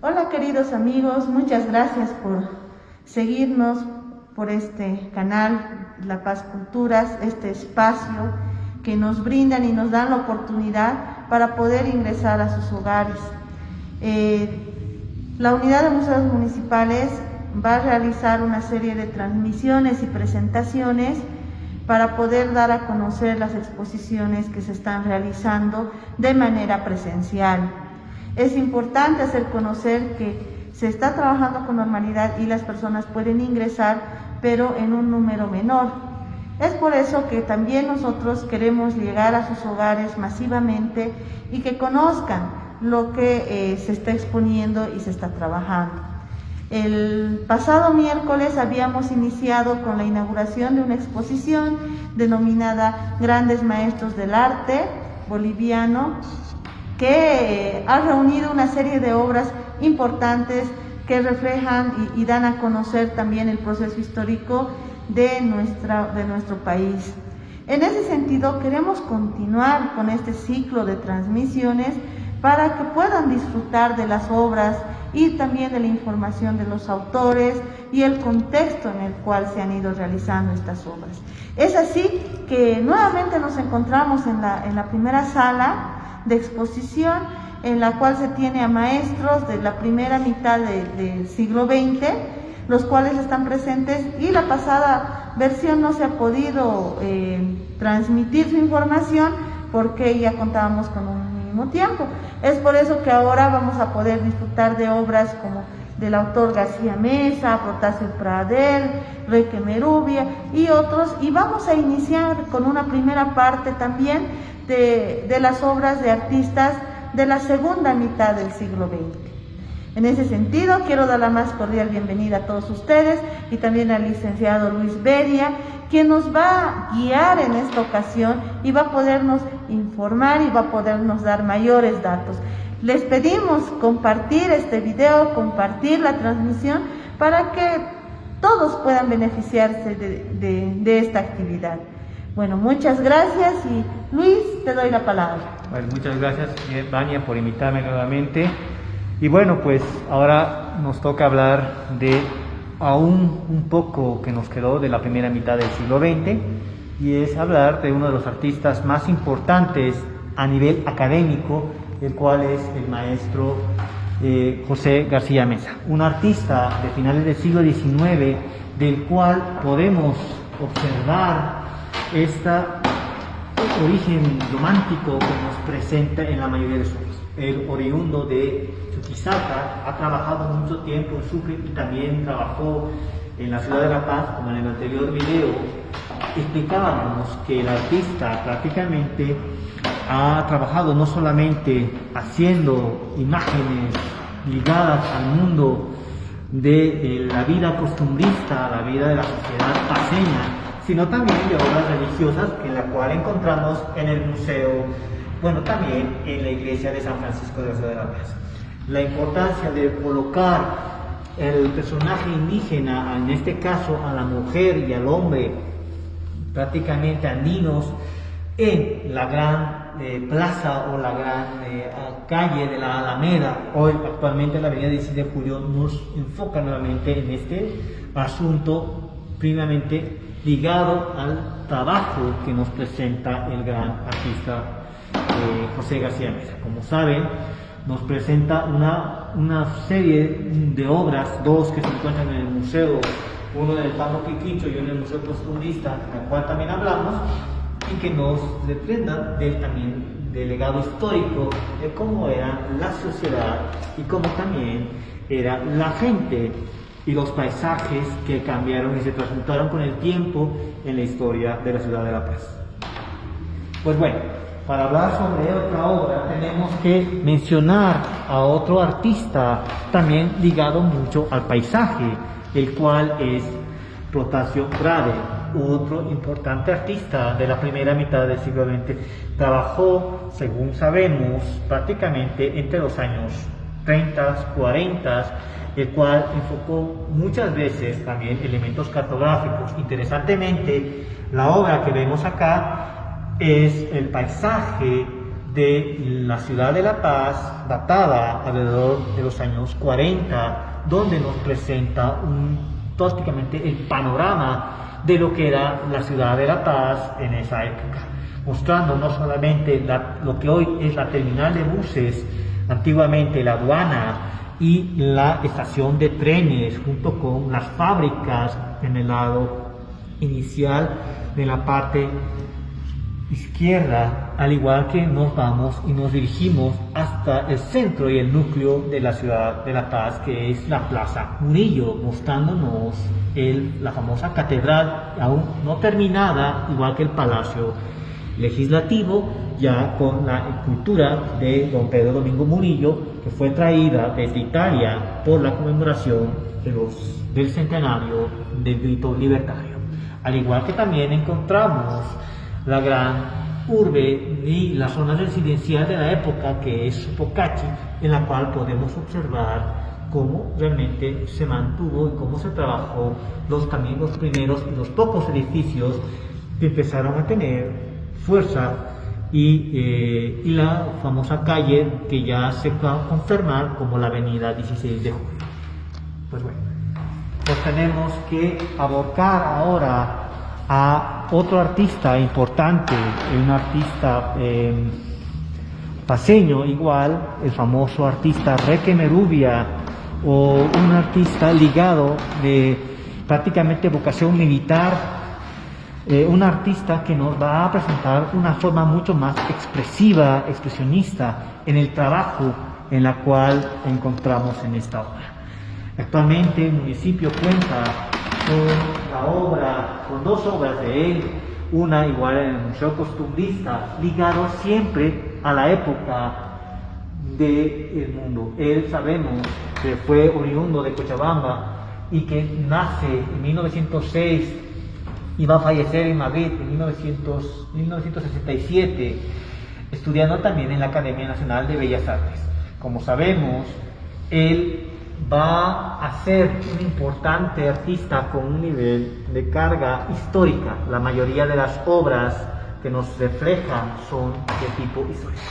Hola queridos amigos, muchas gracias por seguirnos por este canal La Paz Culturas, este espacio que nos brindan y nos dan la oportunidad para poder ingresar a sus hogares. La Unidad de Museos Municipales va a realizar una serie de transmisiones y presentaciones para poder dar a conocer las exposiciones que se están realizando de manera presencial. Es importante hacer conocer que se está trabajando con normalidad y las personas pueden ingresar, pero en un número menor. Es por eso que también nosotros queremos llegar a sus hogares masivamente y que conozcan lo que se está exponiendo y se está trabajando. El pasado miércoles habíamos iniciado con la inauguración de una exposición denominada Grandes Maestros del Arte Boliviano, que ha reunido una serie de obras importantes que reflejan y dan a conocer también el proceso histórico de nuestro país. En ese sentido, queremos continuar con este ciclo de transmisiones para que puedan disfrutar de las obras y también de la información de los autores y el contexto en el cual se han ido realizando estas obras. Es así que nuevamente nos encontramos en la primera sala de exposición, en la cual se tiene a maestros de la primera mitad del siglo XX, los cuales están presentes, y la pasada versión no se ha podido transmitir su información porque ya contábamos con un mínimo tiempo. Es por eso que ahora vamos a poder disfrutar de obras como del autor García Meza, Protásio Pradel, Reque Merubia y otros, y vamos a iniciar con una primera parte también de las obras de artistas de la segunda mitad del siglo XX. En ese sentido, quiero dar la más cordial bienvenida a todos ustedes y también al licenciado Luis Beria, quien nos va a guiar en esta ocasión y va a podernos informar y va a podernos dar mayores datos. Les pedimos compartir este video, compartir la transmisión para que todos puedan beneficiarse de esta actividad. Bueno, muchas gracias y Luis, te doy la palabra. Bueno, muchas gracias, Vania, por invitarme nuevamente. Y bueno, pues ahora nos toca hablar de aún un poco que nos quedó de la primera mitad del siglo XX, y es hablar de uno de los artistas más importantes a nivel académico, el cual es el maestro José García Meza, un artista de finales del siglo XIX, del cual podemos observar este origen romántico que nos presenta en la mayoría de sus obras. El oriundo de Chuquisaca ha trabajado mucho tiempo en Sucre y también trabajó en la ciudad de La Paz. Como en el anterior video explicábamos que el artista prácticamente ha trabajado no solamente haciendo imágenes ligadas al mundo de la vida costumbrista, la vida de la sociedad paceña, sino también de obras religiosas, en la cual encontramos en el museo, bueno, también en la iglesia de San Francisco de la ciudad de La Paz. La importancia de colocar el personaje indígena, en este caso a la mujer y al hombre, prácticamente andinos, en la gran plaza o la gran calle de la Alameda, hoy actualmente la avenida 16 de Julio, nos enfoca nuevamente en este asunto primeramente ligado al trabajo que nos presenta el gran artista José García Meza. Como saben, nos presenta una serie de obras, dos que se encuentran en el museo, uno en el Pambo Quiquicho y uno en el Museo Costumbrista, en el cual también hablamos, y que nos representa también del legado histórico de cómo era la sociedad y cómo también era la gente y los paisajes que cambiaron y se transmutaron con el tiempo en la historia de la ciudad de La Paz. Pues bueno, para hablar sobre otra obra tenemos que mencionar a otro artista también ligado mucho al paisaje, el cual es Protásio Pradel, otro importante artista de la primera mitad del siglo XX. Trabajó, según sabemos, prácticamente entre los años 30, 40, el cual enfocó muchas veces también elementos cartográficos. Interesantemente, la obra que vemos acá es el paisaje de la ciudad de La Paz, datada alrededor de los años 40, donde nos presenta prácticamente el panorama de lo que era la ciudad de La Paz en esa época, mostrando no solamente lo que hoy es la terminal de buses, antiguamente la aduana y la estación de trenes, junto con las fábricas en el lado inicial de la parte izquierda, al igual que nos vamos y nos dirigimos hasta el centro y el núcleo de la ciudad de La Paz, que es la Plaza Murillo, mostrándonos la famosa catedral aún no terminada, igual que el Palacio Legislativo, ya con la escultura de don Pedro Domingo Murillo, que fue traída desde Italia por la conmemoración del centenario del grito libertario. Al igual que también encontramos la gran urbe y la zona residencial de la época, que es Sopocachi, en la cual podemos observar cómo realmente se mantuvo y cómo se trabajó también los primeros y los pocos edificios que empezaron a tener fuerza, y la famosa calle que ya se va a confirmar como la avenida 16 de Julio. Pues bueno, pues tenemos que abordar ahora a otro artista importante, un artista paceño igual, el famoso artista Reque Merubia, o un artista ligado de prácticamente vocación militar, un artista que nos va a presentar una forma mucho más expresiva, expresionista en el trabajo en la cual encontramos en esta obra. Actualmente el municipio cuenta con dos obras de él, una igual en el Museo Costumbrista, ligado siempre a la época del mundo. Él sabemos que fue oriundo de Cochabamba y que nace en 1906 y va a fallecer en Madrid en 1967, estudiando también en la Academia Nacional de Bellas Artes. Como sabemos, él va a ser un importante artista con un nivel de carga histórica. La mayoría de las obras que nos reflejan son de tipo histórico.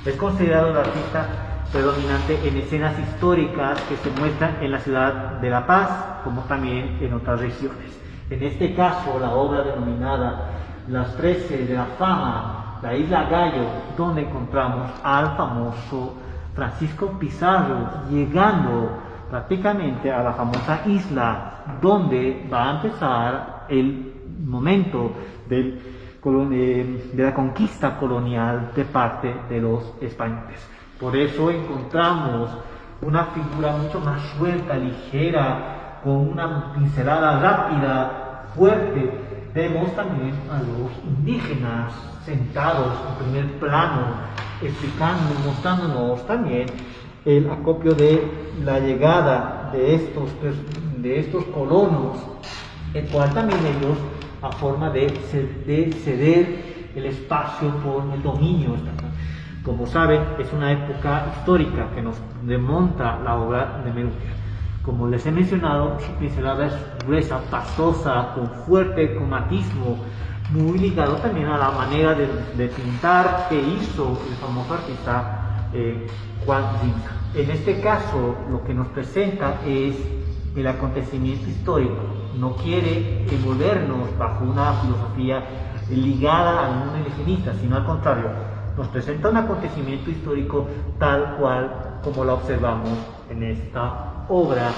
Es considerado el artista predominante en escenas históricas que se muestran en la ciudad de La Paz, como también en otras regiones. En este caso, la obra denominada Las 13 de la Fama, la Isla Gallo, donde encontramos al famoso Francisco Pizarro llegando prácticamente a la famosa isla, donde va a empezar el momento de la conquista colonial de parte de los españoles. Por eso encontramos una figura mucho más suelta, ligera, con una pincelada rápida, fuerte. Vemos también a los indígenas sentados en primer plano, explicando, mostrándonos también el acopio de la llegada de estos colonos, el cual también ellos, a forma de ceder el espacio por el dominio estatal. Como saben, es una época histórica que nos remonta la obra de Merubia. Como les he mencionado, su pincelada es gruesa, pastosa, con fuerte cromatismo, muy ligado también a la manera de pintar que hizo el famoso artista Juan Zinza. En este caso, lo que nos presenta es el acontecimiento histórico. No quiere envolvernos bajo una filosofía ligada al mundo indigenista, sino al contrario, nos presenta un acontecimiento histórico tal cual como la observamos en esta obra,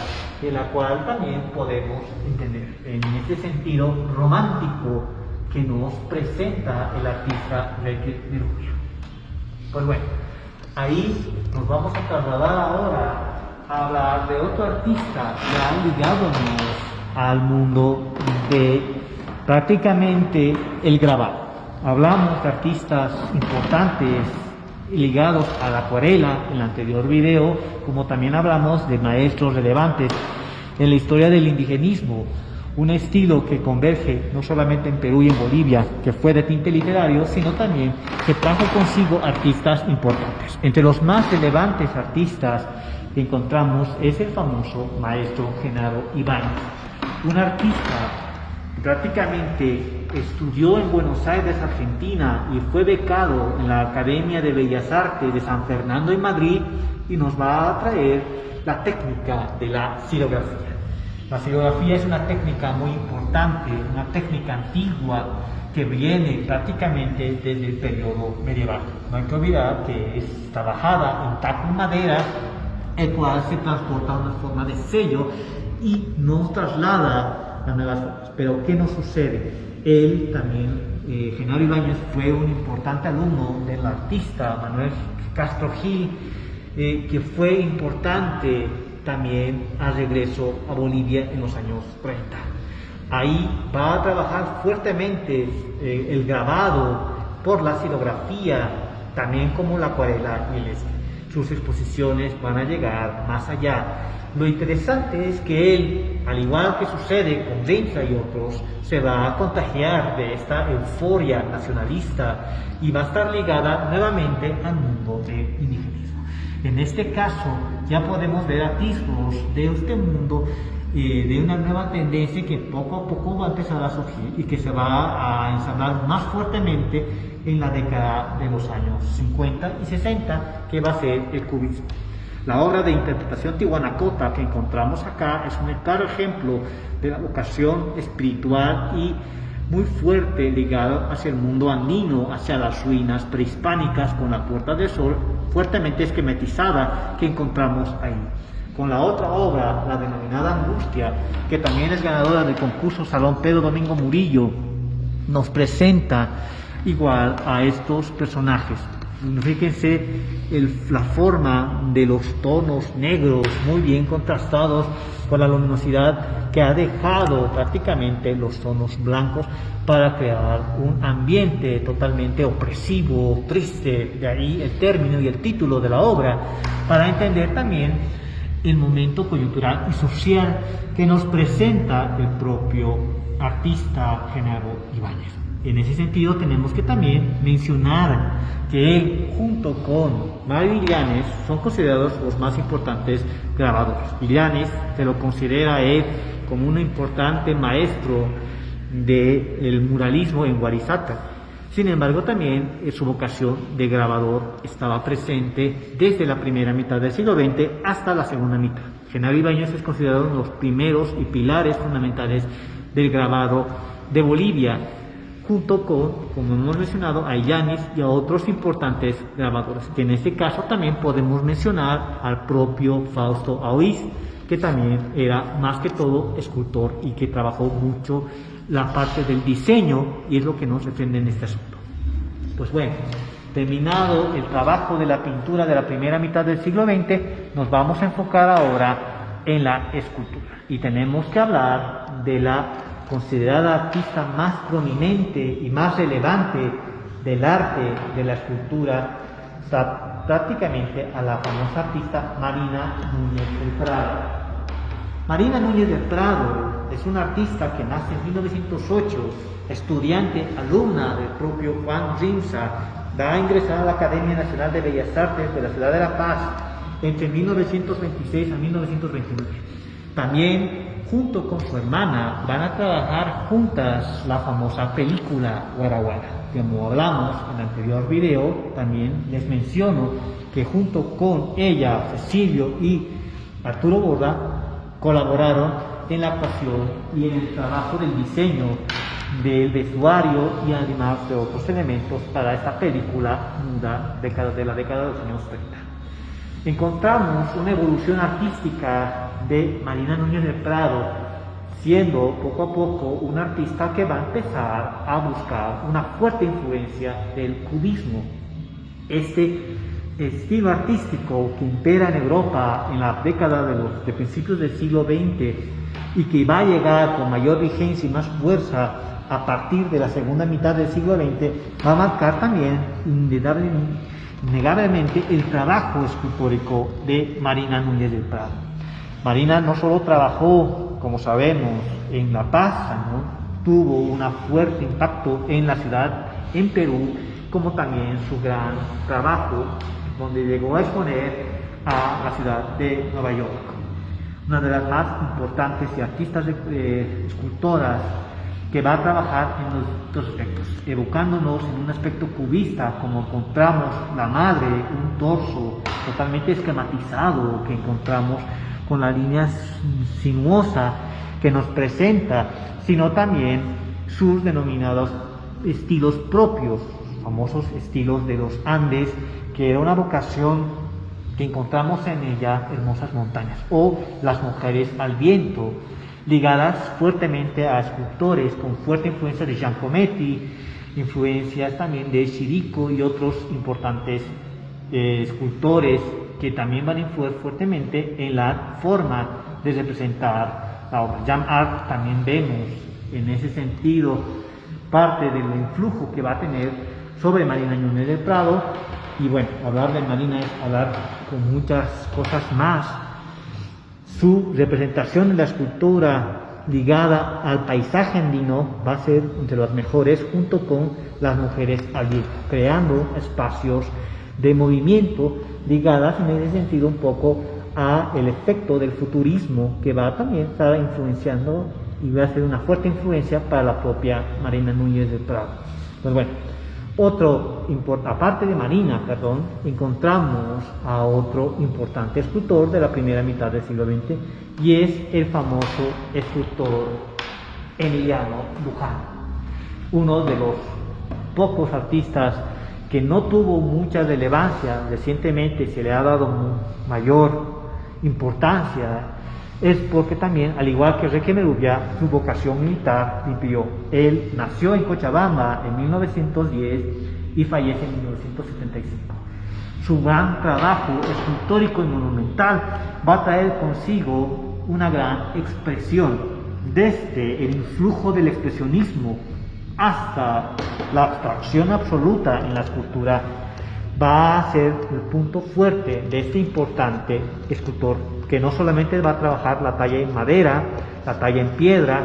en la cual también podemos entender en este sentido romántico que nos presenta el artista Reque Merubia. Pues bueno, ahí nos vamos a trasladar ahora a hablar de otro artista ya ligándonos al mundo de prácticamente el grabado. Hablamos de artistas importantes ligados a la acuarela en el anterior video, como también hablamos de maestros relevantes en la historia del indigenismo, un estilo que converge no solamente en Perú y en Bolivia, que fue de tinte literario, sino también que trajo consigo artistas importantes. Entre los más relevantes artistas que encontramos es el famoso maestro Genaro Ibáñez, un artista que prácticamente estudió en Buenos Aires, Argentina, y fue becado en la Academia de Bellas Artes de San Fernando en Madrid, y nos va a traer la técnica de la xilografía. La xilografía es una técnica muy importante, una técnica antigua que viene prácticamente desde el periodo medieval. No hay que olvidar que es trabajada en taco madera, el cual se transporta a una forma de sello y nos traslada a nuevas formas. Pero ¿qué nos sucede? Él también, Genaro Ibáñez, fue un importante alumno del artista Manuel Castro Gil, que fue importante también al regreso a Bolivia en los años 30. Ahí va a trabajar fuertemente el grabado por la xilografía, también como la acuarela y el esquí. Sus exposiciones van a llegar más allá. Lo interesante es que él, al igual que sucede con Rimsa y otros, se va a contagiar de esta euforia nacionalista y va a estar ligada nuevamente al mundo del indigenismo. En este caso ya podemos ver atisbos de este mundo, de una nueva tendencia que poco a poco va a empezar a surgir y que se va a ensamblar más fuertemente en la década de los años 50 y 60, que va a ser el cubismo. La obra de interpretación tihuanacota que encontramos acá es un claro ejemplo de la vocación espiritual y muy fuerte ligado hacia el mundo andino, hacia las ruinas prehispánicas, con la Puerta del Sol fuertemente esquematizada que encontramos ahí. Con la otra obra, la denominada Angustia, que también es ganadora del concurso Salón Pedro Domingo Murillo, nos presenta igual a estos personajes. Fíjense la forma de los tonos negros muy bien contrastados con la luminosidad que ha dejado prácticamente los tonos blancos para crear un ambiente totalmente opresivo, triste. De ahí el término y el título de la obra, para entender también el momento coyuntural y social que nos presenta el propio artista Genaro Ibáñez. En ese sentido tenemos que también mencionar que él, junto con Mario Illanes, son considerados los más importantes grabadores. Illanes se lo considera a él como un importante maestro del muralismo en Guarizaca. Sin embargo, también su vocación de grabador estaba presente desde la primera mitad del siglo XX hasta la segunda mitad. Genaro Ibáñez es considerado uno de los primeros y pilares fundamentales del grabado de Bolivia, junto con, como hemos mencionado, a Illanes y a otros importantes grabadores, que en este caso también podemos mencionar al propio Fausto Aoiz, que también era más que todo escultor y que trabajó mucho la parte del diseño, y es lo que nos defiende en este asunto. Pues bueno, terminado el trabajo de la pintura de la primera mitad del siglo XX, nos vamos a enfocar ahora en la escultura, y tenemos que hablar de la considerada artista más prominente y más relevante del arte de la escultura, prácticamente a la famosa artista Marina Núñez del Prado. Marina Núñez del Prado es una artista que nace en 1908, estudiante, alumna del propio Juan Rimsa, va a ingresar a la Academia Nacional de Bellas Artes de la Ciudad de La Paz entre 1926 a 1929. También, junto con su hermana, van a trabajar juntas la famosa película Guaraguara. Como hablamos en el anterior video, también les menciono que junto con ella, Cecilio y Arturo Borda, colaboraron en la actuación y en el trabajo del diseño del vestuario y además de otros elementos para esta película muda de la década de los años 30. Encontramos una evolución artística de Marina Núñez del Prado, siendo poco a poco una artista que va a empezar a buscar una fuerte influencia del cubismo. Este estilo artístico que impera en Europa en la década de principios del siglo XX y que va a llegar con mayor vigencia y más fuerza a partir de la segunda mitad del siglo XX, va a marcar también innegablemente el trabajo escultórico de Marina Núñez del Prado. Marina no solo trabajó, como sabemos, en La Paz, ¿no? Tuvo un fuerte impacto en la ciudad, en Perú, como también su gran trabajo, donde llegó a exponer a la ciudad de Nueva York. Una de las más importantes y artistas escultoras que va a trabajar en los dos aspectos, evocándonos en un aspecto cubista, como encontramos la madre, un torso totalmente esquematizado que encontramos con la línea sinuosa que nos presenta, sino también sus denominados estilos propios, famosos estilos de los Andes, que era una vocación que encontramos en ella, hermosas montañas, o las mujeres al viento, ligadas fuertemente a escultores con fuerte influencia de Giacometti, influencias también de Chirico y otros importantes escultores que también van a influir fuertemente en la forma de representar la obra. Jam Art también vemos en ese sentido parte del influjo que va a tener sobre Marina Núñez del Prado. Y bueno, hablar de Marina es hablar con muchas cosas más. Su representación en la escultura ligada al paisaje andino va a ser entre las mejores, junto con las mujeres allí, creando espacios de movimiento ligadas en ese sentido un poco a el efecto del futurismo, que va también a estar influenciando y va a ser una fuerte influencia para la propia Marina Núñez del Prado. Pues bueno, aparte de Marina, encontramos a otro importante escultor de la primera mitad del siglo XX, y es el famoso escultor Emiliano Luján, uno de los pocos artistas que no tuvo mucha relevancia. Recientemente se le ha dado mayor importancia, es porque también, al igual que Enrique Merubia, su vocación militar impidió. Él nació en Cochabamba en 1910 y fallece en 1975. Su gran trabajo escultórico y monumental va a traer consigo una gran expresión, desde el influjo del expresionismo hasta la abstracción absoluta en la escultura. Va a ser el punto fuerte de este importante escultor, que no solamente va a trabajar la talla en madera, la talla en piedra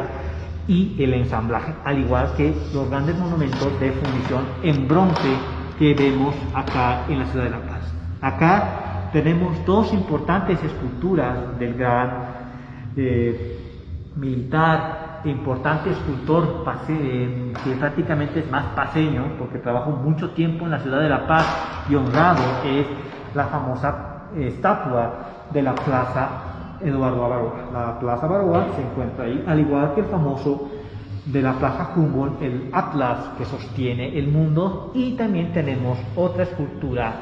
y el ensamblaje, al igual que los grandes monumentos de fundición en bronce que vemos acá en la ciudad de La Paz. Acá tenemos dos importantes esculturas del gran militar, importante escultor que prácticamente es más paseño, porque trabajó mucho tiempo en la ciudad de La Paz y honrado, es la famosa estatua de la Plaza Eduardo Avaroa. La Plaza Avaroa se encuentra ahí, al igual que el famoso de la Plaza Humboldt, el Atlas que sostiene el mundo, y también tenemos otra escultura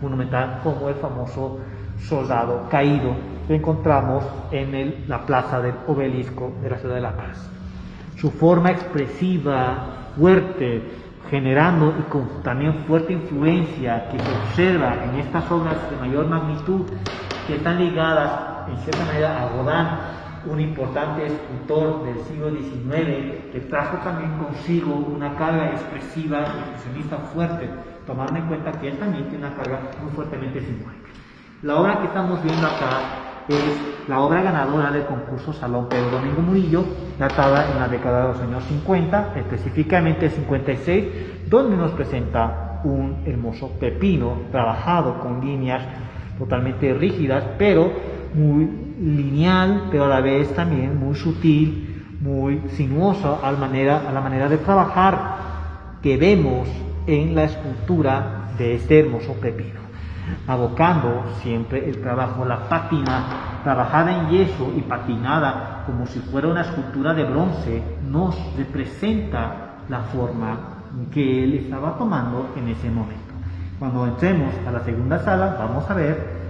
monumental como el famoso soldado caído que encontramos en la plaza del Obelisco de la ciudad de La Paz. Su forma expresiva, fuerte, generando y con también fuerte influencia que se observa en estas obras de mayor magnitud, que están ligadas en cierta manera a Rodin, un importante escultor del siglo XIX, que trajo también consigo una carga expresiva y expresionista fuerte, tomando en cuenta que él también tiene una carga muy fuertemente simbólica. La obra que estamos viendo acá es la obra ganadora del concurso Salón Pedro Domingo Murillo, datada en la década de los años 50, específicamente el 56, donde nos presenta un hermoso pepino trabajado con líneas totalmente rígidas, pero muy lineal, pero a la vez también muy sutil, muy sinuoso a la manera de trabajar que vemos en la escultura de este hermoso pepino, abocando siempre el trabajo, la pátina, trabajada en yeso y patinada como si fuera una escultura de bronce, nos representa la forma que él estaba tomando en ese momento. Cuando entremos a la segunda sala vamos a ver,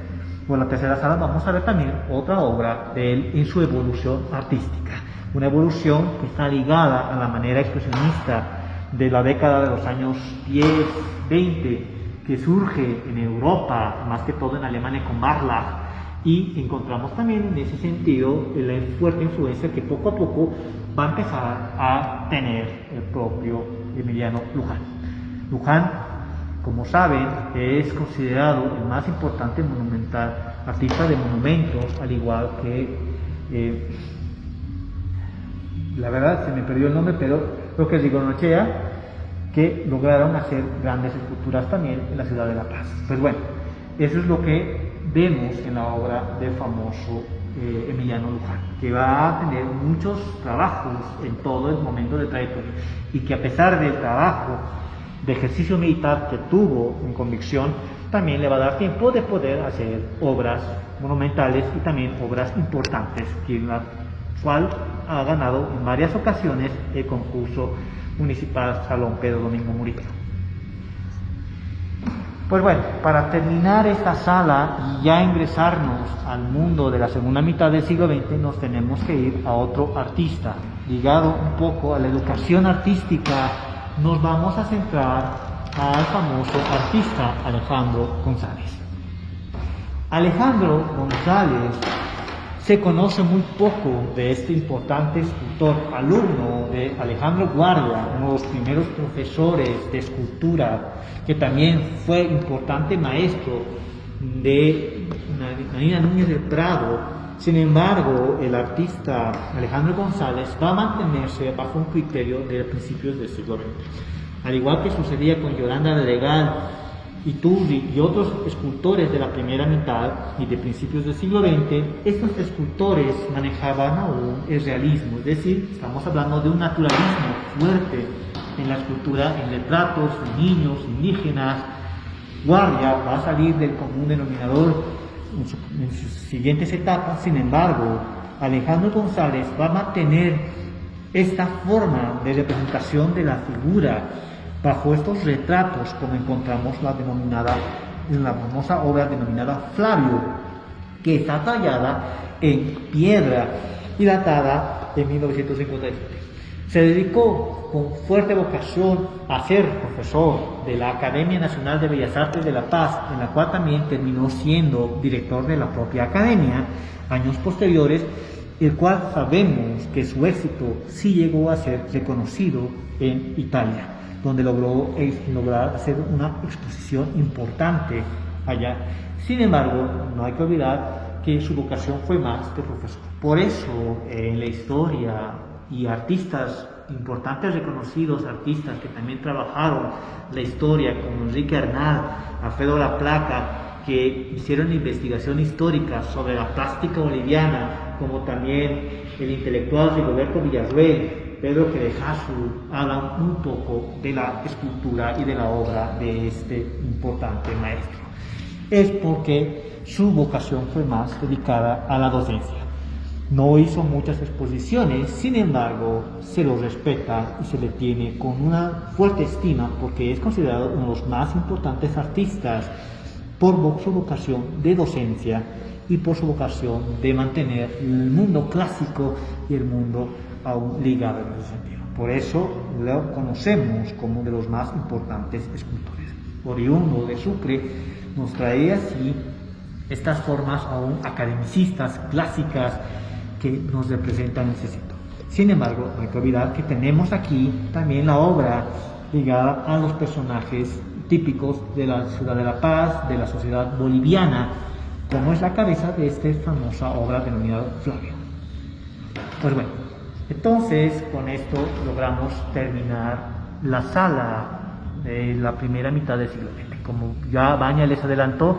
o en la tercera sala vamos a ver también otra obra de él en su evolución artística, una evolución que está ligada a la manera expresionista de la década de los años 10, 20, que surge en Europa, más que todo en Alemania con Barlach, y encontramos también en ese sentido la fuerte influencia que poco a poco va a empezar a tener el propio Emiliano Luján. Luján, como saben, es considerado el más importante monumental artista de monumentos, al igual que la verdad se me perdió el nombre, pero creo que es Rigonochea, que lograron hacer grandes esculturas también en la ciudad de La Paz. Pues bueno, eso es lo que vemos en la obra del famoso Emiliano Luján, que va a tener muchos trabajos en todo el momento del trayectoria y que a pesar del trabajo de ejercicio militar que tuvo en convicción, también le va a dar tiempo de poder hacer obras monumentales y también obras importantes, que la cual ha ganado en varias ocasiones el concurso municipal Salón Pedro Domingo Murillo. Pues bueno, para terminar esta sala y ya ingresarnos al mundo de la segunda mitad del siglo XX, nos tenemos que ir a otro artista. Ligado un poco a la educación artística, nos vamos a centrar al famoso artista Alejandro González. Alejandro González se conoce muy poco de este importante escultor, alumno de Alejandro Guardia, uno de los primeros profesores de escultura, que también fue importante maestro de Marina Núñez del Prado. Sin embargo, el artista Alejandro González va a mantenerse bajo un criterio de principios del siglo XX. Al igual que sucedía con Yolanda de Legal, Iturri y otros escultores de la primera mitad y de principios del siglo XX, estos escultores manejaban aún el realismo, es decir, estamos hablando de un naturalismo fuerte en la escultura, en retratos de niños, indígenas. Guardia va a salir del común denominador en sus siguientes etapas. Sin embargo, Alejandro González va a mantener esta forma de representación de la figura bajo estos retratos, como encontramos en la famosa obra denominada Flavio, que está tallada en piedra y datada en 1957. Se dedicó con fuerte vocación a ser profesor de la Academia Nacional de Bellas Artes de La Paz, en la cual también terminó siendo director de la propia academia años posteriores, el cual sabemos que su éxito sí llegó a ser reconocido en Italia, donde logró hacer una exposición importante allá. Sin embargo, no hay que olvidar que su vocación fue más de profesor. Por eso, en la historia y artistas importantes reconocidos, artistas que también trabajaron la historia, como Enrique Arnal, Alfredo La Placa, que hicieron investigación histórica sobre la plástica boliviana, como también el intelectual Rigoberto Villarruel, Pedro Querejazu, hablan un poco de la escultura y de la obra de este importante maestro. Es porque su vocación fue más dedicada a la docencia. No hizo muchas exposiciones, sin embargo, se lo respeta y se le tiene con una fuerte estima porque es considerado uno de los más importantes artistas por su vocación de docencia y por su vocación de mantener el mundo clásico y el mundo aún ligado en ese sentido. Por eso lo conocemos como uno de los más importantes escultores. Oriundo de Sucre, nos trae así estas formas aún academicistas, clásicas, que nos representan ese sitio. Sin embargo, no hay que olvidar que tenemos aquí también la obra ligada a los personajes típicos de la ciudad de La Paz, de la sociedad boliviana, como es la cabeza de esta famosa obra denominada Flavio. Pues bueno, entonces con esto logramos terminar la sala de la primera mitad del siglo XX. Como ya Baña les adelantó,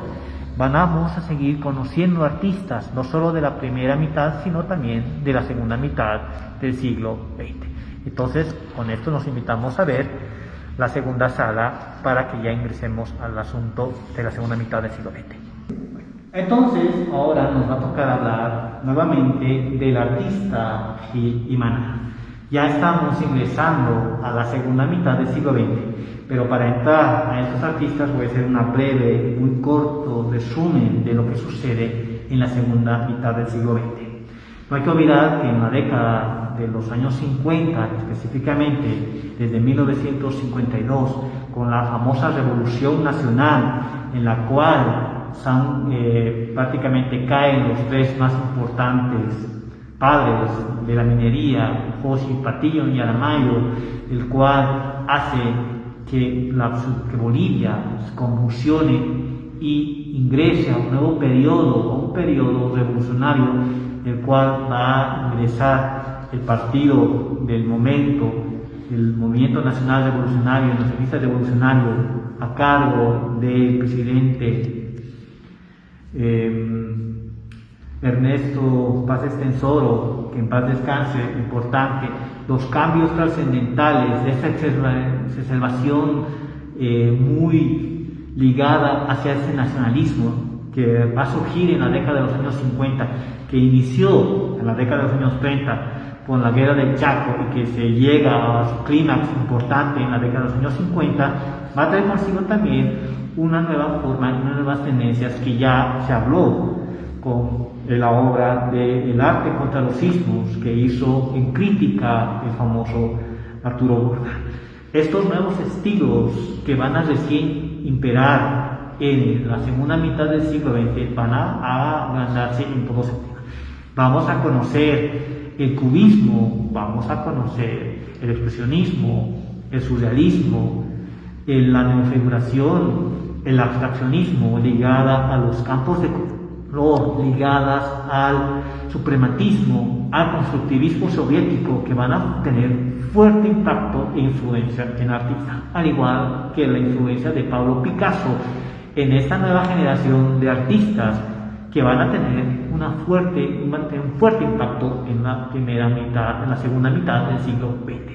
vamos a seguir conociendo artistas, no solo de la primera mitad, sino también de la segunda mitad del siglo XX. Entonces, con esto nos invitamos a ver la segunda sala para que ya ingresemos al asunto de la segunda mitad del siglo XX. Entonces, ahora nos va a tocar hablar nuevamente del artista Gil y Maná. Ya estamos ingresando a la segunda mitad del siglo XX, pero para entrar a estos artistas voy a hacer una breve, muy corto resumen de lo que sucede en la segunda mitad del siglo XX. No hay que olvidar que en la década de los años 50, específicamente desde 1952, con la famosa Revolución Nacional, en la cual prácticamente caen los tres más importantes padres de la minería, José Patillo y Aramayo, el cual hace que Bolivia se convulsione y ingrese a un nuevo periodo, un periodo revolucionario, el cual va a ingresar el partido del momento, el Movimiento Nacional Revolucionario, el Nacionalista Revolucionario, a cargo del presidente Ernesto Paz Estensoro, que en paz descanse, importante, los cambios trascendentales, esa exacerbación muy ligada hacia ese nacionalismo que va a surgir en la década de los años 50, que inició en la década de los años 30 con la guerra del Chaco y que se llega a su clímax importante en la década de los años 50, va a traer consigo también una nueva forma, unas nuevas tendencias que ya se habló con la obra de El arte contra los sismos que hizo en crítica el famoso Arturo Borda. Estos nuevos estilos que van a recién imperar en la segunda mitad del siglo XX van a agrandarse en todo sentido. Vamos a conocer el cubismo, vamos a conocer el expresionismo, el surrealismo, la neofiguración, el abstraccionismo ligada a los campos de color, ligadas al suprematismo, al constructivismo soviético, que van a tener fuerte impacto e influencia en artistas, al igual que la influencia de Pablo Picasso en esta nueva generación de artistas que van a tener un fuerte impacto en la segunda mitad del siglo XX.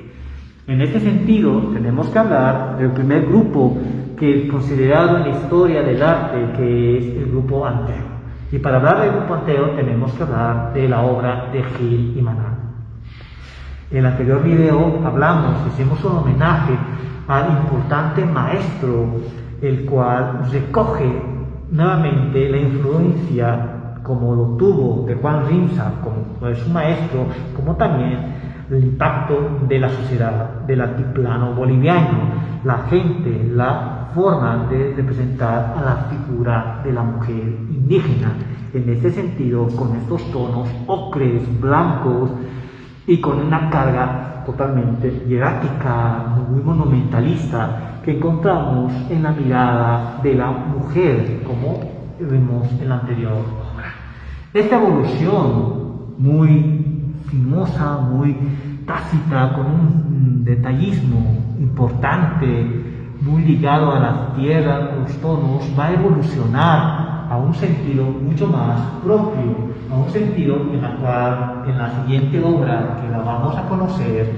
En este sentido, tenemos que hablar del primer grupo que es considerado en la historia del arte, que es el grupo Anteo. Y para hablar del grupo Anteo tenemos que hablar de la obra de Gil y Maná. En el anterior video hicimos un homenaje al importante maestro, el cual recoge nuevamente la influencia como lo tuvo de Juan Rimsa, como su maestro, como también el impacto de la sociedad del altiplano boliviano, la gente, la forma de representar a la figura de la mujer indígena. En este sentido, con estos tonos ocres, blancos y con una carga totalmente hierática, muy monumentalista, que encontramos en la mirada de la mujer, como vimos en la anterior obra. Esta evolución muy finosa, muy tácita, con un detallismo importante, muy ligado a las tierras, los tonos, va a evolucionar a un sentido mucho más propio, a un sentido en la cual en la siguiente obra que la vamos a conocer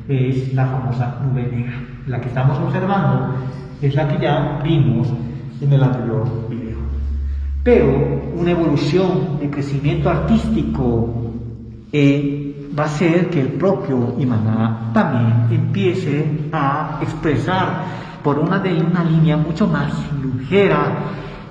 es la famosa nube negra. La que estamos observando es la que ya vimos en el anterior video. Pero una evolución de crecimiento artístico va a ser que el propio Imaná también empiece a expresar por una línea mucho más ligera,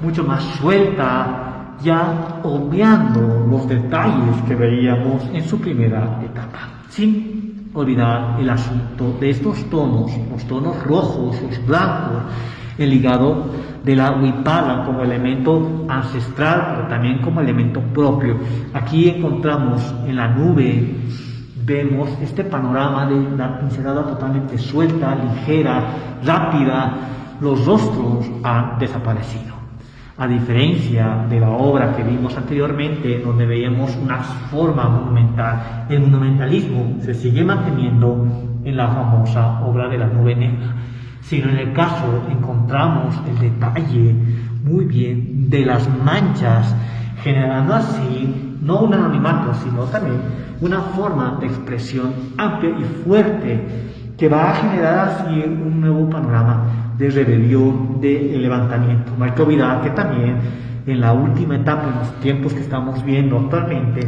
mucho más suelta, ya obviando los detalles que veíamos en su primera etapa, sin olvidar el asunto de estos tonos, los tonos rojos, los blancos, el ligado de la huipala como elemento ancestral, pero también como elemento propio. Aquí encontramos en la nube, vemos este panorama de la pincelada totalmente suelta, ligera, rápida. Los rostros han desaparecido. A diferencia de la obra que vimos anteriormente, donde veíamos una forma monumental, el monumentalismo se sigue manteniendo en la famosa obra de la nube negra, sino en el caso encontramos el detalle muy bien de las manchas, generando así no un anonimato, sino también una forma de expresión amplia y fuerte que va a generar así un nuevo panorama de rebelión, de levantamiento. No hay que olvidar que también en la última etapa, en los tiempos que estamos viendo actualmente,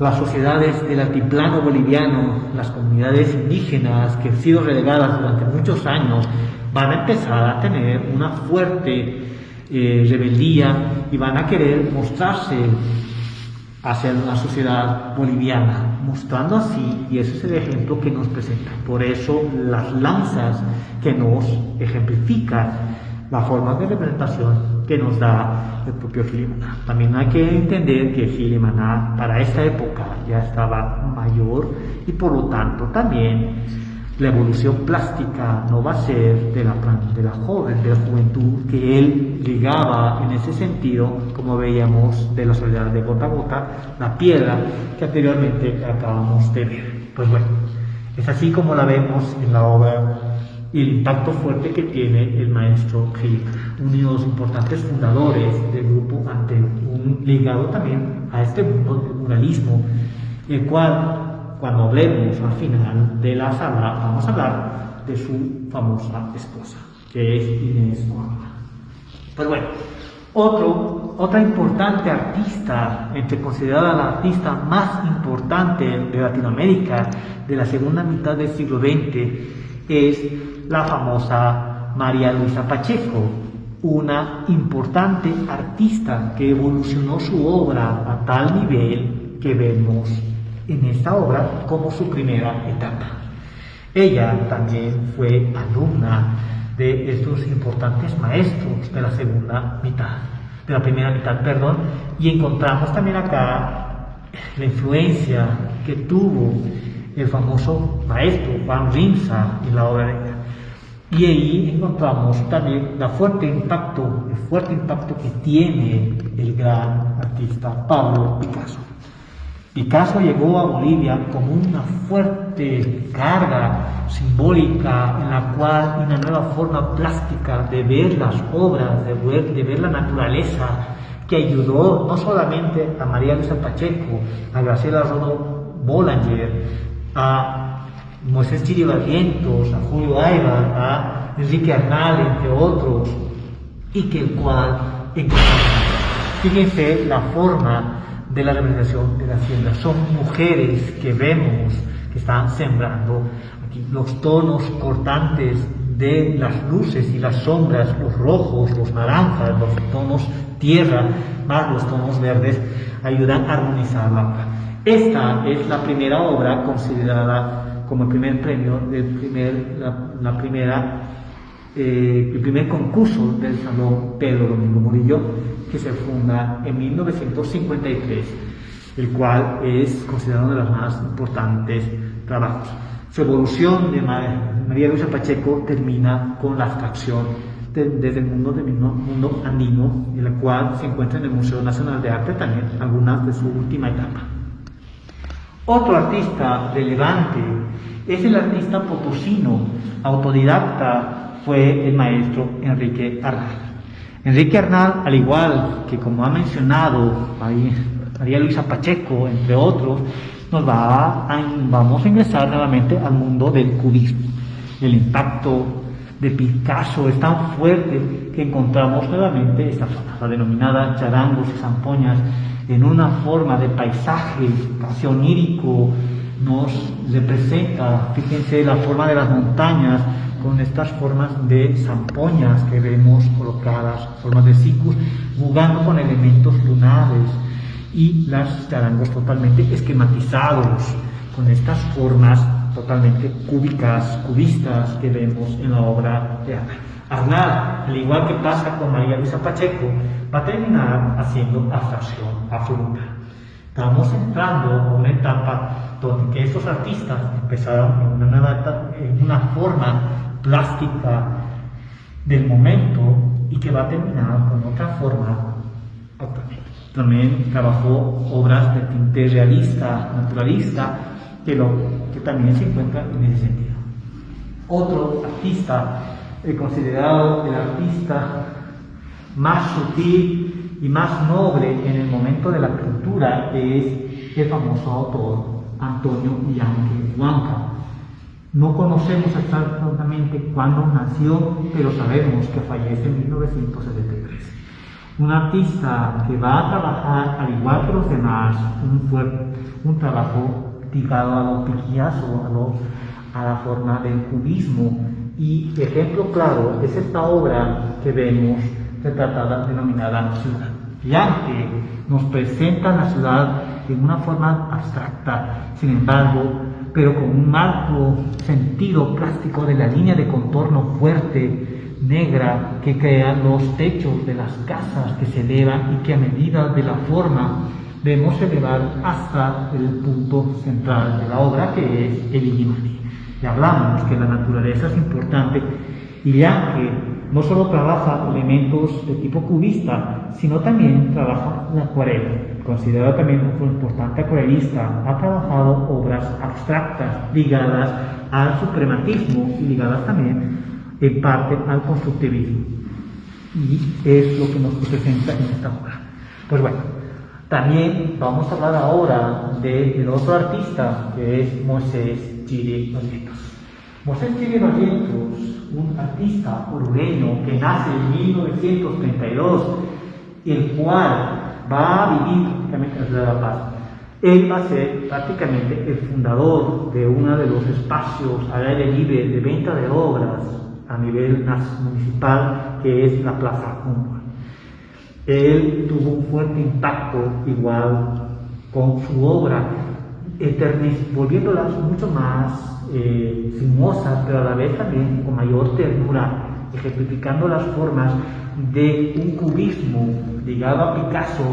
las sociedades del altiplano boliviano, las comunidades indígenas que han sido relegadas durante muchos años, van a empezar a tener una fuerte rebeldía y van a querer mostrarse hacia la sociedad boliviana, mostrando así, y ese es el ejemplo que nos presenta. Por eso las lanzas que nos ejemplifican la forma de representación que nos da el propio Gil y Maná. También hay que entender que Gil y Maná para esta época ya estaba mayor y por lo tanto también la evolución plástica no va a ser de la juventud que él ligaba en ese sentido, como veíamos de la soledad de Gota a Gota, la piedra que anteriormente acabamos de ver. Pues bueno, es así como la vemos en la obra y el impacto fuerte que tiene el maestro Gil, uno de los importantes fundadores del grupo Anteo, ligado también a este mundo del muralismo, el cual, cuando hablemos al final de la sala, vamos a hablar de su famosa esposa, que es Inés Novoa. Pues bueno, otra importante artista, considerada la artista más importante de Latinoamérica de la segunda mitad del siglo XX, es la famosa María Luisa Pacheco, una importante artista que evolucionó su obra a tal nivel que vemos en esta obra como su primera etapa. Ella también fue alumna de estos importantes maestros de la primera mitad, y encontramos también acá la influencia que tuvo el famoso maestro Juan Rimsa en la obra de ella. Y ahí encontramos también el fuerte impacto que tiene el gran artista Pablo Picasso. Picasso llegó a Bolivia como una fuerte carga simbólica en la cual una nueva forma plástica de ver las obras, de ver la naturaleza, que ayudó no solamente a María Luisa Pacheco, a Graciela Rodo Boulanger, a Moisés Chiribarrientos, a Julio Aybar, a Enrique Arnal, entre otros, y que el cual fíjense la forma de la representación de la hacienda. Son mujeres que vemos que están sembrando aquí los tonos cortantes de las luces y las sombras, los rojos, los naranjas, los tonos tierra, más los tonos verdes, ayudan a armonizar la obra. Esta es la primera obra considerada como el primer premio el primer concurso del Salón Pedro Domingo Murillo, que se funda en 1953, el cual es considerado uno de los más importantes trabajos. Su evolución de María Luisa Pacheco termina con la abstracción desde el mundo andino, en la cual se encuentra en el Museo Nacional de Arte también algunas de su última etapa. Otro artista relevante es el artista potosino, autodidacta, fue el maestro Enrique Arnal. Enrique Arnal, al igual que como ha mencionado María Luisa Pacheco, entre otros, vamos a ingresar nuevamente al mundo del cubismo. El impacto de Picasso es tan fuerte que encontramos nuevamente esta forma, denominada charangos y zampoñas, en una forma de paisaje casi onírico. Nos representa, fíjense, la forma de las montañas con estas formas de zampoñas que vemos colocadas, formas de ciclos, jugando con elementos lunares, y las charangos totalmente esquematizados con estas formas totalmente cubistas que vemos en la obra de Arnal. Arnal, al igual que pasa con María Luisa Pacheco, va a terminar haciendo abstracción absoluta. Estamos entrando a una etapa donde estos artistas empezaron en una forma plástica del momento y que va a terminar con otra forma actualmente. También trabajó obras de tinte realista, naturalista, que también se encuentra en ese sentido. Otro artista, considerado el artista más sutil y más noble en el momento de la pintura, es el famoso autor Antonio Yanque Huanca. No conocemos exactamente cuándo nació, pero sabemos que fallece en 1973. Un artista que va a trabajar, al igual que los demás, un trabajo ligado a lo Picasso, a la forma del cubismo. Y ejemplo claro es esta obra que vemos retratada, denominada Ciudad. Yanque nos presenta la ciudad en una forma abstracta, sin embargo, pero con un marco sentido plástico de la línea de contorno fuerte, negra, que crean los techos de las casas que se elevan y que a medida de la forma vemos elevar hasta el punto central de la obra, que es el Illimani. Ya hablamos que la naturaleza es importante, y Yanque no solo trabaja elementos de tipo cubista, sino también trabaja la acuarela. Considerado también un importante acuarelista, ha trabajado obras abstractas ligadas al suprematismo y ligadas también en parte al constructivismo. Y es lo que nos presenta en esta obra. Pues bueno, también vamos a hablar ahora del otro artista, que es Moisés Chiri Barrientos. Moisés Chiri Barrientos, un artista orureño que nace en 1932, el cual va a vivir prácticamente en la ciudad de La Paz. Él va a ser prácticamente el fundador de uno de los espacios al aire libre de venta de obras a nivel municipal, que es la Plaza Humboldt. Él tuvo un fuerte impacto igual con su obra, volviéndolas mucho más sinuosas, pero a la vez también con mayor ternura, ejemplificando las formas de un cubismo ligado a Picasso,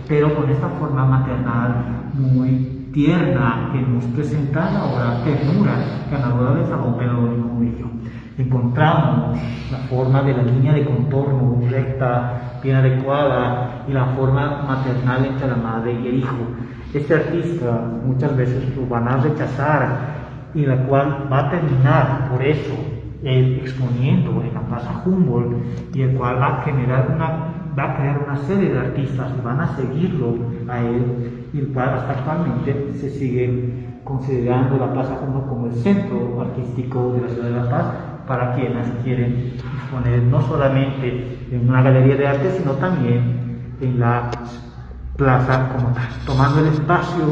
pero con esta forma maternal muy tierna que nos presenta la obra Ternura, ganadora de Salón Pedro Murillo. Encontramos la forma de la línea de contorno recta, bien adecuada, y la forma maternal entre la madre y el hijo. Este artista muchas veces lo van a rechazar, y la cual va a terminar por eso exponiendo en la Plaza Humboldt, y el cual va a crear una serie de artistas y van a seguirlo a él, y el cual hasta actualmente se sigue considerando la Plaza Humboldt como el centro artístico de la ciudad de La Paz para quienes quieren exponer no solamente en una galería de arte, sino también en la plaza como tal, tomando el espacio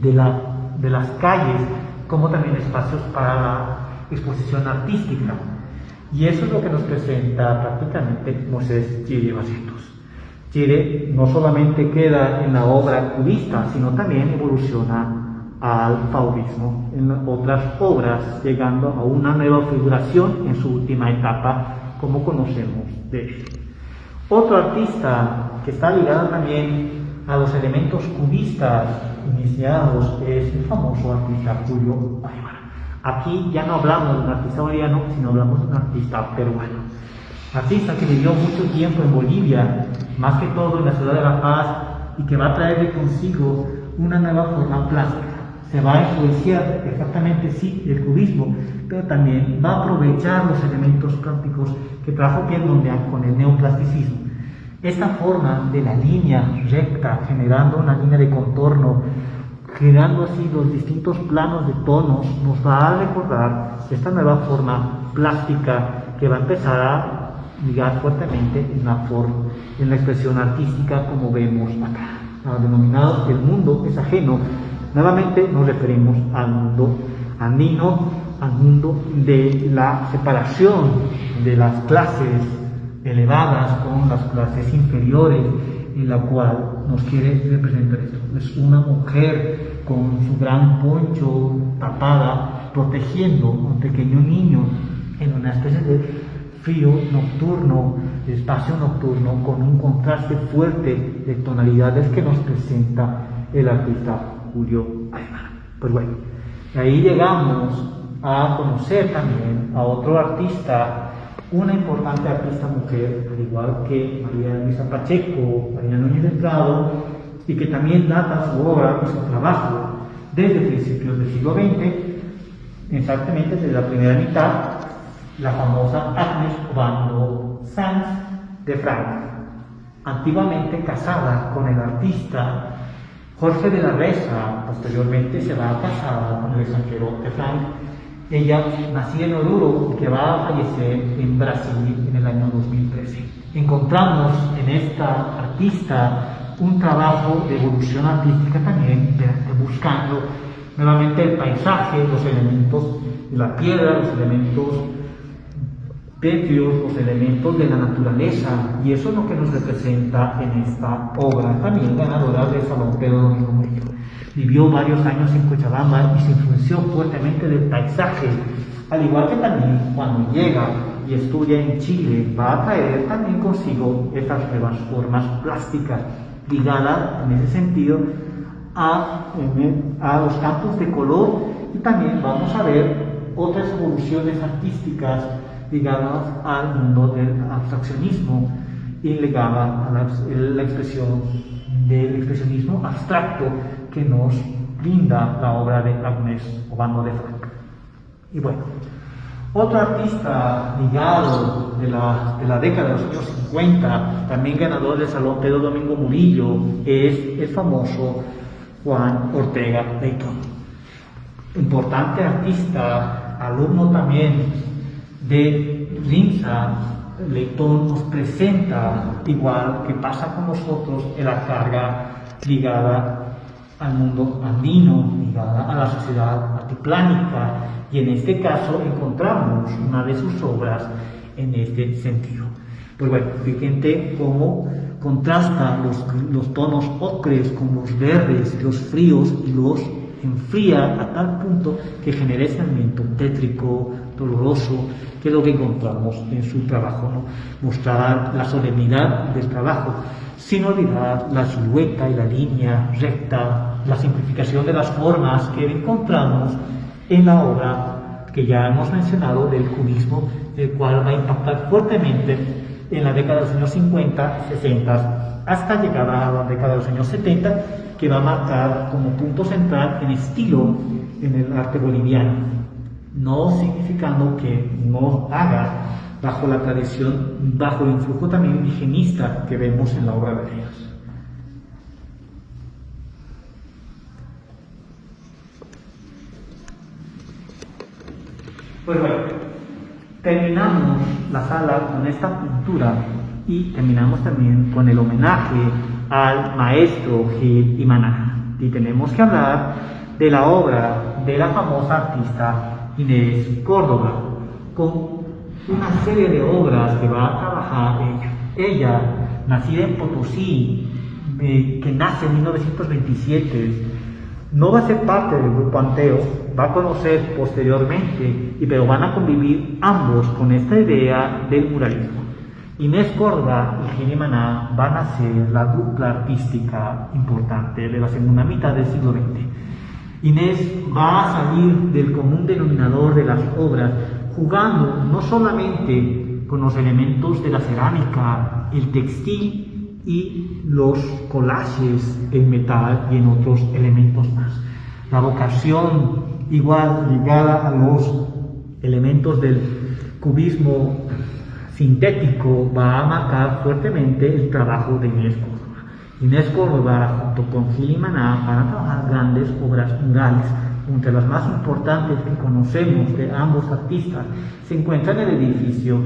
de las calles como también espacios para la exposición artística. Y eso es lo que nos presenta prácticamente Moisés Chiri Barrientos. Chiri no solamente queda en la obra cubista, sino también evoluciona al fauvismo en otras obras, llegando a una nueva figuración en su última etapa, como conocemos de él. Otro artista que está ligado también a los elementos cubistas iniciados es el famoso artista Julio Aybar. Aquí ya no hablamos de un artista boliviano, sino hablamos de un artista peruano. Artista que vivió mucho tiempo en Bolivia, más que todo en la ciudad de La Paz, y que va a traerle consigo una nueva forma plástica. Se va a influenciar exactamente, sí, del cubismo, pero también va a aprovechar los elementos prácticos que trajo Pierre Mondrian con el neoplasticismo. Esta forma de la línea recta, generando una línea de contorno, creando así los distintos planos de tonos, nos va a recordar esta nueva forma plástica que va a empezar a ligar fuertemente en la expresión artística, como vemos acá. Denominado El mundo es ajeno, nuevamente nos referimos al mundo andino, al mundo de la separación de las clases elevadas con las clases inferiores, en la cual nos quiere representar esto. Es una mujer con su gran poncho tapada, protegiendo a un pequeño niño en una especie de frío nocturno, de espacio nocturno, con un contraste fuerte de tonalidades que nos presenta el artista Julio Aybar. Pues bueno, ahí llegamos a conocer también a otro artista, una importante artista mujer, al igual que María Luisa Pacheco, María Núñez del Prado, y que también data su obra y su trabajo desde principios del siglo XX, exactamente desde la primera mitad, la famosa Agnes Obando Sanz de Frank, antiguamente casada con el artista Jorge de la Reza. Posteriormente se va a casar con el extranjero de Frank. Ella nacida en Oruro y que va a fallecer en Brasil en el año 2013. Encontramos en esta artista un trabajo de evolución artística también, buscando nuevamente el paisaje, los elementos de la piedra, los elementos pétreos, los elementos de la naturaleza, y eso es lo que nos representa en esta obra, también ganadora del Salón Pedro Murillo. Vivió varios años en Cochabamba y se influenció fuertemente del paisaje, al igual que también cuando llega y estudia en Chile, va a traer también consigo estas nuevas formas plásticas, ligadas en ese sentido a los campos de color, y también vamos a ver otras evoluciones artísticas ligadas al mundo del abstraccionismo y ligadas a la expresión del expresionismo abstracto que nos brinda la obra de Agnes Obando de Frank. Y bueno, Otro artista ligado de la década de los años 50, también ganador del Salón Pedro Domingo Murillo, es el famoso Juan Ortega Leitón. Importante artista, alumno también de LINSA. Leitón nos presenta, igual que pasa con nosotros, en la carga ligada al mundo andino, ligada a la sociedad altiplánica, y en este caso encontramos una de sus obras en este sentido. Pues bueno, fíjense cómo contrasta los tonos ocres con los verdes, los fríos, y los enfría a tal punto que genera ese ambiente tétrico, doloroso, que es lo que encontramos en su trabajo, ¿no? Mostrar la solemnidad del trabajo, sin olvidar la silueta y la línea recta, la simplificación de las formas que encontramos en la obra que ya hemos mencionado del cubismo, el cual va a impactar fuertemente en la década de los años 50, 60, hasta llegar a la década de los años 70, que va a marcar como punto central en estilo en el arte boliviano, no significando que no haga bajo la tradición, bajo el influjo también indigenista que vemos en la obra de ellos. Pues bueno, terminamos la sala con esta pintura y terminamos también con el homenaje al maestro Gil y Maná. Y tenemos que hablar de la obra de la famosa artista Inés Córdoba, con una serie de obras que va a trabajar ella. Ella, nacida en Potosí, que nace en 1927, no va a ser parte del grupo Anteo, va a conocer posteriormente, pero van a convivir ambos con esta idea del muralismo. Inés Córdoba y Gil y Maná van a ser la dupla artística importante de la segunda mitad del siglo XX. Inés va a salir del común denominador de las obras, jugando no solamente con los elementos de la cerámica, el textil y los collages en metal y en otros elementos más. La vocación igual ligada a los elementos del cubismo sintético va a marcar fuertemente el trabajo de Inés Córdoba. Inés Córdoba junto con Gil y Maná van a trabajar grandes obras murales. Entre las más importantes que conocemos de ambos artistas se encuentra en el edificio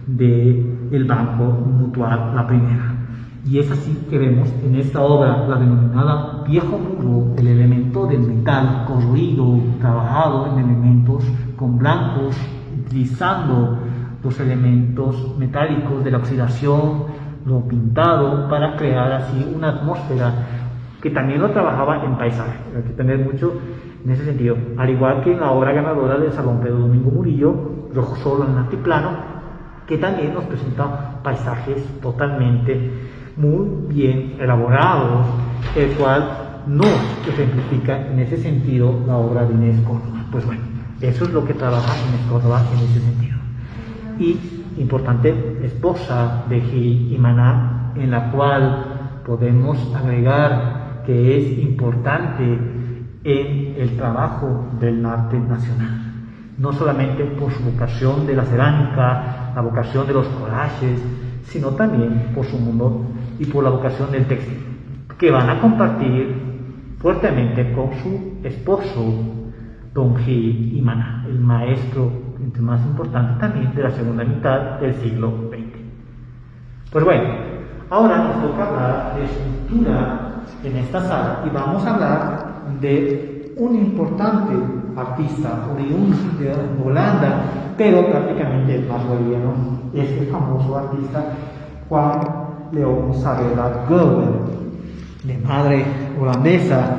del Banco Mutual La Primera. Y es así que vemos en esta obra, la denominada Viejo Muro, el elemento del metal corroído, trabajado en elementos con blancos, utilizando los elementos metálicos de la oxidación, lo pintado para crear así una atmósfera que también lo trabajaba en paisaje. Hay que tener mucho en ese sentido. Al igual que en la obra ganadora del Salón Pedro Domingo Murillo, Rojo Solo en Altiplano, que también nos presenta paisajes totalmente muy bien elaborados, el cual no ejemplifica en ese sentido la obra de Inés Córdoba. Pues bueno, eso es lo que trabaja Inés Córdoba en ese sentido. Y importante, esposa de Gil y Maná, en la cual podemos agregar que es importante en el trabajo del arte nacional, no solamente por su vocación de la cerámica, la vocación de los collages, sino también por su mundo y por la vocación del textil, que van a compartir fuertemente con su esposo, don Gil y Maná, el maestro entre más importante también de la segunda mitad del siglo XX. Pues bueno, ahora nos toca hablar de escultura en esta sala y vamos a hablar de un importante artista oriundo de Holanda, pero prácticamente el más boliviano, es el famoso artista Juan León Saavedra Gowen, de madre holandesa,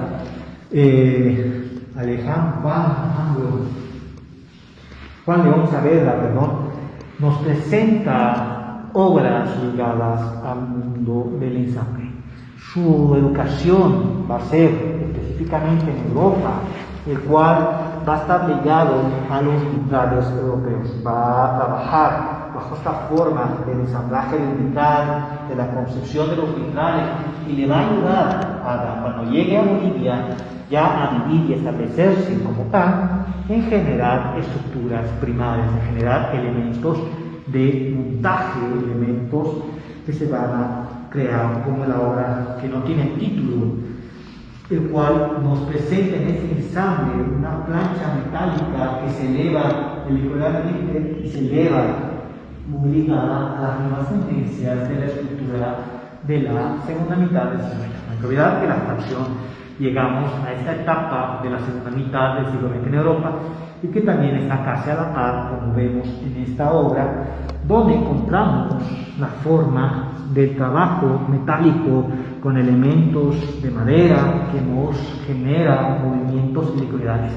Juan León Saavedra, nos presenta obras ligadas al mundo del ensamble. Su educación va a ser específicamente en Europa, el cual va a estar ligado a los vitrales europeos. Va a trabajar bajo esta forma del ensamblaje del vitral, de la concepción de los vitrales, y le va a ayudar trabajada cuando llegue a Bolivia ya a vivir y establecerse como tal, en generar estructuras primarias, en generar elementos de montaje, elementos que se van a crear como la obra que no tiene título, el cual nos presenta en este ensamble una plancha metálica que se eleva deliberadamente y se eleva muy ligada a las nuevas tendencias de la escultura de la segunda mitad del siglo XX. No hay que olvidar que la fracción llegamos a esta etapa de la segunda mitad del siglo XX en Europa y que también está casi a la par, como vemos en esta obra, donde encontramos la forma del trabajo metálico con elementos de madera que nos genera movimientos y liquidez,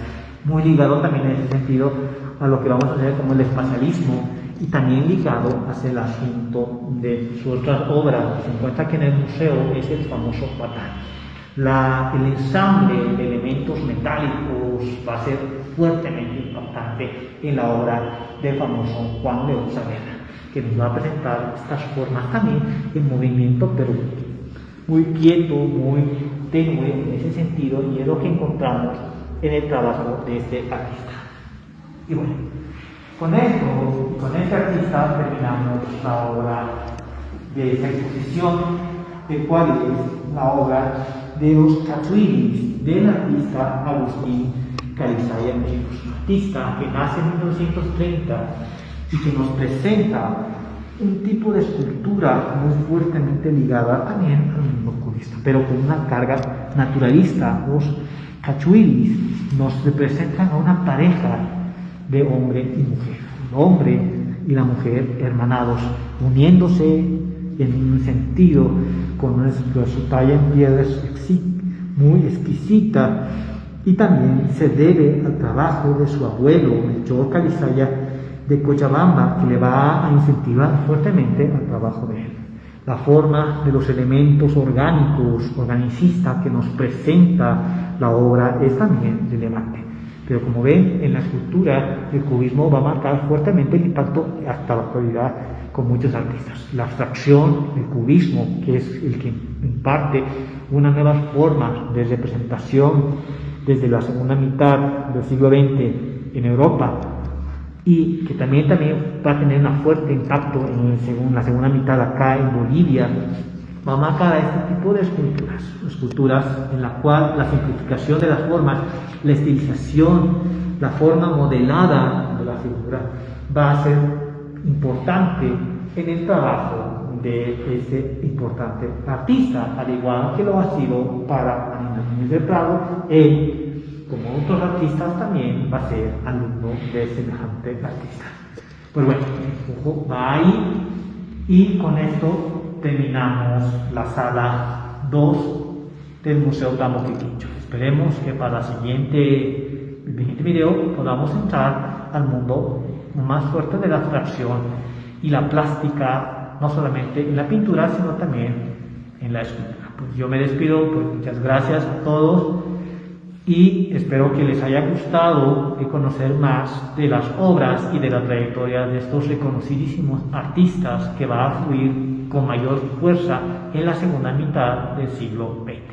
muy ligado también en ese sentido a lo que vamos a hacer como el espacialismo y también ligado hacia el asunto de su otra obra que se encuentra aquí en el museo, es el famoso Batán. El ensamble de elementos metálicos va a ser fuertemente impactante en la obra del famoso Juan de Saavedra, que nos va a presentar estas formas también en movimiento, pero muy quieto, muy tenue en ese sentido, y es lo que encontramos en el trabajo de este artista. Y bueno, con esto, con este artista terminamos la obra de esta exposición, el cual es la obra de los Cachuilis del artista Agustín Calizaya Mejos, un artista que nace en 1930 y que nos presenta un tipo de escultura muy fuertemente ligada también al mundo cubista, pero con una carga naturalista. Los Cachuilis nos representan a una pareja de hombre y mujer, el hombre y la mujer hermanados, uniéndose en un sentido con su talla en piedra muy exquisita, y también se debe al trabajo de su abuelo Melchor Calizaya de Cochabamba, que le va a incentivar fuertemente al trabajo de él. La forma de los elementos orgánicos, organicistas que nos presenta la obra es también relevante. Pero como ven, en la escultura el cubismo va a marcar fuertemente el impacto hasta la actualidad con muchos artistas. La abstracción del cubismo, que es el que imparte una nueva forma de representación desde la segunda mitad del siglo XX en Europa, y que también va a tener un fuerte impacto en la segunda mitad acá en Bolivia, va a marcar a este tipo de esculturas en la cual la simplificación de las formas, la estilización, la forma modelada de la figura va a ser importante en el trabajo de ese importante artista, al igual que lo ha sido para Aníbal Núñez del Prado. Él, como otros artistas, también va a ser alumno de semejante artista. Pues bueno, el dibujo va ahí, y con esto terminamos la sala 2 del Museo Tamboquiquincho. Esperemos que para el siguiente video podamos entrar al mundo más fuerte de la abstracción y la plástica, no solamente en la pintura, sino también en la escultura. Pues yo me despido, pues muchas gracias a todos, y espero que les haya gustado conocer más de las obras y de la trayectoria de estos reconocidísimos artistas que va a fluir con mayor fuerza en la segunda mitad del siglo XX.